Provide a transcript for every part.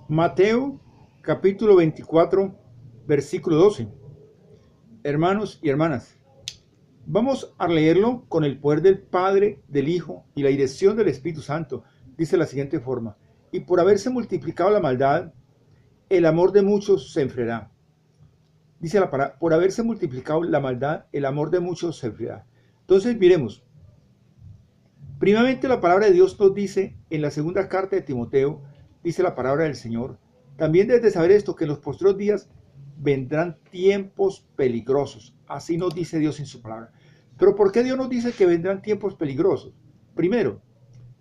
Mateo capítulo 24, versículo 12. Hermanos y hermanas, vamos a leerlo con el poder del Padre, del Hijo y la dirección del Espíritu Santo. Dice de la siguiente forma: y por haberse multiplicado la maldad, el amor de muchos se enfriará. Dice la palabra, por haberse multiplicado la maldad, el amor de muchos se enfriará. Entonces miremos, primeramente la palabra de Dios nos dice en la segunda carta de Timoteo, dice la palabra del Señor: también debes de saber esto, que en los posteriores días vendrán tiempos peligrosos. Así nos dice Dios en su palabra. Pero ¿por qué Dios nos dice que vendrán tiempos peligrosos? Primero,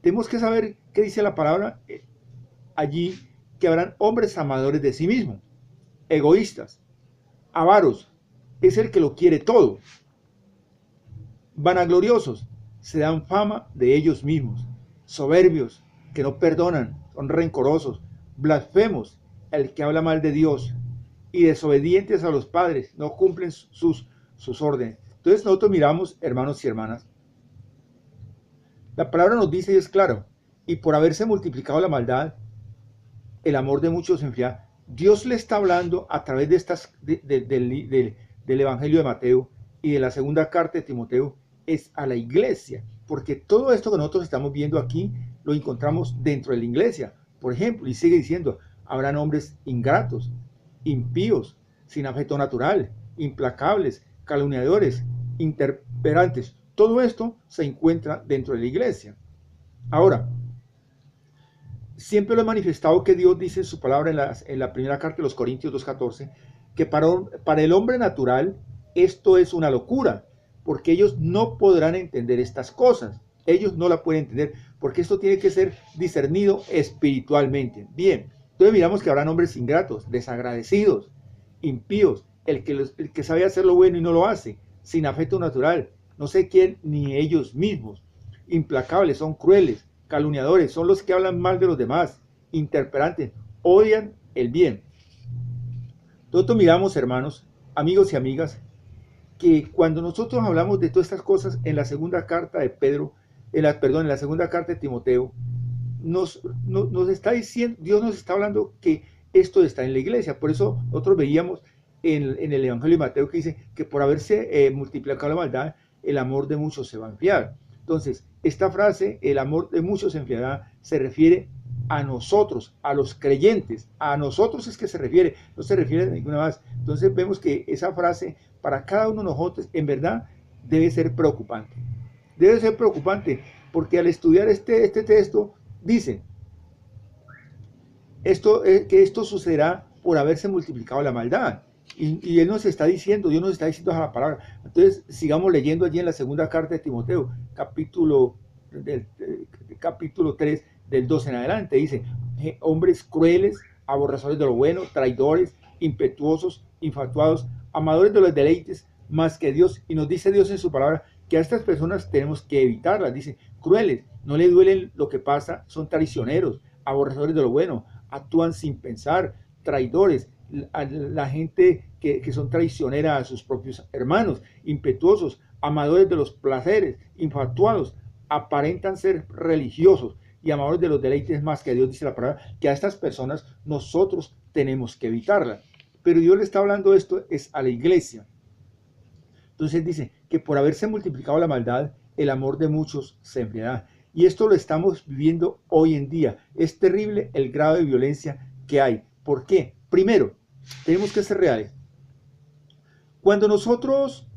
tenemos que saber qué dice la palabra allí, que habrán hombres amadores de sí mismos, egoístas, avaros, es el que lo quiere todo, vanagloriosos, se dan fama de ellos mismos, soberbios, que no perdonan, son rencorosos, blasfemos, el que habla mal de Dios, y desobedientes a los padres, no cumplen sus órdenes. Entonces nosotros miramos, hermanos y hermanas, la palabra nos dice y es claro: y por haberse multiplicado la maldad, el amor de muchos se enfría. Dios le está hablando a través de del Evangelio de Mateo y de la segunda carta de Timoteo, es a la iglesia, porque todo esto que nosotros estamos viendo aquí lo encontramos dentro de la iglesia. Por ejemplo, y sigue diciendo: habrán hombres ingratos, impíos, sin afecto natural, implacables, calumniadores, intemperantes. Todo esto se encuentra dentro de la iglesia. Ahora, siempre lo he manifestado que Dios dice en su palabra en la primera carta de los Corintios 2:14, que para el hombre natural esto es una locura, porque ellos no podrán entender estas cosas. Ellos no la pueden entender, porque esto tiene que ser discernido espiritualmente. Bien, entonces miramos que habrán hombres ingratos, desagradecidos, impíos, el que sabe hacer lo bueno y no lo hace, sin afecto natural, no sé quién ni ellos mismos, implacables, son crueles, calumniadores, son los que hablan mal de los demás, interperantes, odian el bien. Nosotros miramos, hermanos, amigos y amigas, que cuando nosotros hablamos de todas estas cosas en la segunda carta de Pedro, en la segunda carta de Timoteo, nos está diciendo, Dios nos está hablando que esto está en la iglesia. Por eso nosotros veíamos en el Evangelio de Mateo que dice que por haberse multiplicado la maldad, el amor de muchos se va a enfriar. Entonces, esta frase, el amor de muchos se enfriará, se refiere a nosotros, a los creyentes, a nosotros es que se refiere, no se refiere a ninguna más. Entonces vemos que esa frase para cada uno de nosotros en verdad debe ser preocupante. Debe ser preocupante porque al estudiar este texto dice que esto sucederá por haberse multiplicado la maldad. Y Él nos está diciendo, Dios nos está diciendo a la palabra. Entonces sigamos leyendo allí en la segunda carta de Timoteo, capítulo 3, del 12 en adelante. Dice: hombres crueles, aborrecedores de lo bueno, traidores, impetuosos, infatuados, amadores de los deleites más que Dios. Y nos dice Dios en su palabra que a estas personas tenemos que evitarlas. Dice: crueles, no le duelen lo que pasa, son traicioneros, aborrecedores de lo bueno, actúan sin pensar, traidores, la gente que son traicioneras a sus propios hermanos, impetuosos, amadores de los placeres, infatuados, aparentan ser religiosos y amadores de los deleites más que Dios. Dice la palabra que a estas personas nosotros tenemos que evitarlas. Pero Dios le está hablando esto es a la iglesia. Entonces dice que por haberse multiplicado la maldad, el amor de muchos se enfriará. Y esto lo estamos viviendo hoy en día. Es terrible el grado de violencia que hay. ¿Por qué? Primero, tenemos que ser reales. Cuando nosotros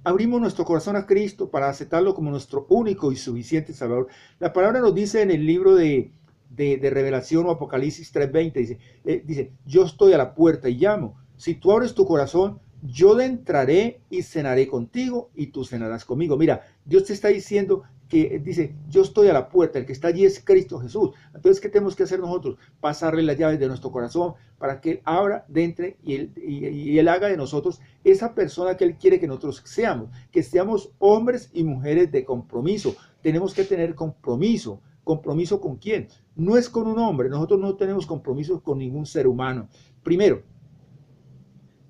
abrimos nuestro corazón a Cristo para aceptarlo como nuestro único y suficiente Salvador, la palabra nos dice en el libro de Revelación o Apocalipsis 3:20, dice: yo estoy a la puerta y llamo. Si tú abres tu corazón, yo entraré y cenaré contigo y tú cenarás conmigo. Mira, Dios te está diciendo que dice: yo estoy a la puerta, el que está allí es Cristo Jesús. Entonces, ¿qué tenemos que hacer nosotros? Pasarle las llaves de nuestro corazón para que Él abra, entre y Él haga de nosotros esa persona que Él quiere que nosotros seamos, que seamos hombres y mujeres de compromiso. Tenemos que tener compromiso. ¿Compromiso con quién? No es con un hombre, nosotros no tenemos compromiso con ningún ser humano. Primero,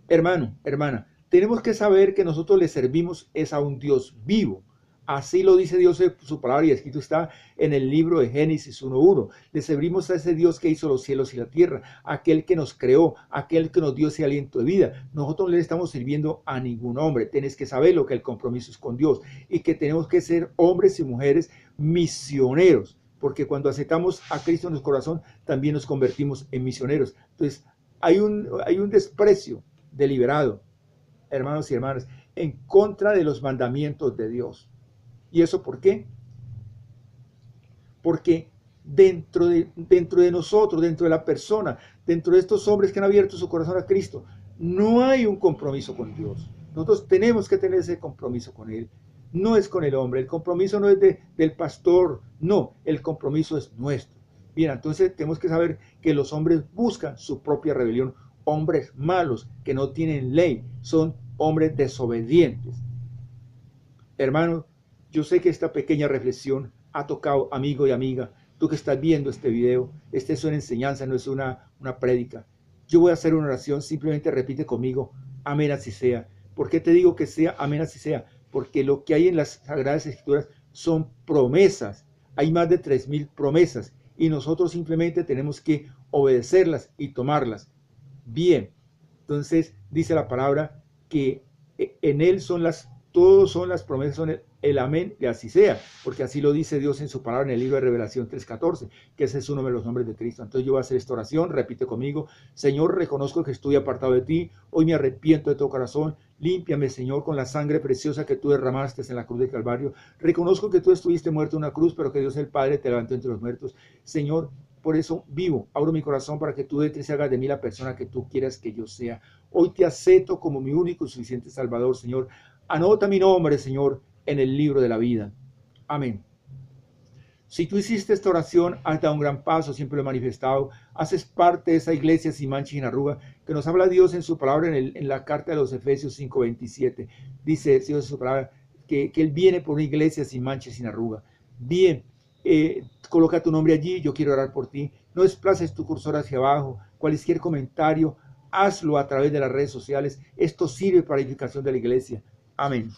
hermano, hermana, tenemos que saber que nosotros le servimos es a un Dios vivo, Así lo dice Dios en su palabra y escrito está en el libro de Génesis 1:1. Le servimos a ese Dios que hizo los cielos y la tierra, aquel que nos creó, aquel que nos dio ese aliento de vida. Nosotros no le estamos sirviendo a ningún hombre. Tienes que saber lo que el compromiso es con Dios y que tenemos que ser hombres y mujeres misioneros, porque cuando aceptamos a Cristo en nuestro corazón, también nos convertimos en misioneros. Entonces, hay un desprecio deliberado, hermanos y hermanas, en contra de los mandamientos de Dios. ¿Y eso por qué? Porque dentro de nosotros, dentro de la persona, dentro de estos hombres que han abierto su corazón a Cristo, no hay un compromiso con Dios. Nosotros tenemos que tener ese compromiso con Él. No es con el hombre, el compromiso no es del pastor, no, el compromiso es nuestro. Bien, entonces tenemos que saber que los hombres buscan su propia rebelión, hombres malos que no tienen ley, son hombres desobedientes. Hermanos, yo sé que esta pequeña reflexión ha tocado, amigo y amiga, tú que estás viendo este video, esta es una enseñanza, no es una prédica. Yo voy a hacer una oración, simplemente repite conmigo, amén así sea. ¿Por qué te digo que sea amén así sea? Porque lo que hay en las Sagradas Escrituras son promesas. Hay más de 3000 promesas y nosotros simplemente tenemos que obedecerlas y tomarlas. Bien, entonces dice la palabra que en Él son todos son las promesas, son el amén y así sea, porque así lo dice Dios en su palabra en el libro de Revelación 3:14, que ese es uno de los nombres de Cristo. Entonces yo voy a hacer esta oración, repite conmigo, Señor, reconozco que estoy apartado de ti, hoy me arrepiento de todo corazón, límpiame, Señor, con la sangre preciosa que tú derramaste en la cruz de Calvario, reconozco que tú estuviste muerto en una cruz, pero que Dios el Padre te levantó entre los muertos, Señor, por eso vivo, abro mi corazón para que tú entres y hagas de mí la persona que tú quieras que yo sea. Hoy te acepto como mi único y suficiente Salvador, Señor. Anota mi nombre, Señor, en el libro de la vida. Amén. Si tú hiciste esta oración, has dado un gran paso, siempre lo he manifestado. Haces parte de esa iglesia sin mancha y sin arruga que nos habla Dios en su palabra en la carta de los Efesios 5:27. Dice Dios en su palabra que Él viene por una iglesia sin mancha y sin arruga. Bien, coloca tu nombre allí, yo quiero orar por ti. No desplaces tu cursor hacia abajo. Cualquier comentario, hazlo a través de las redes sociales. Esto sirve para edificación de la iglesia. Amén.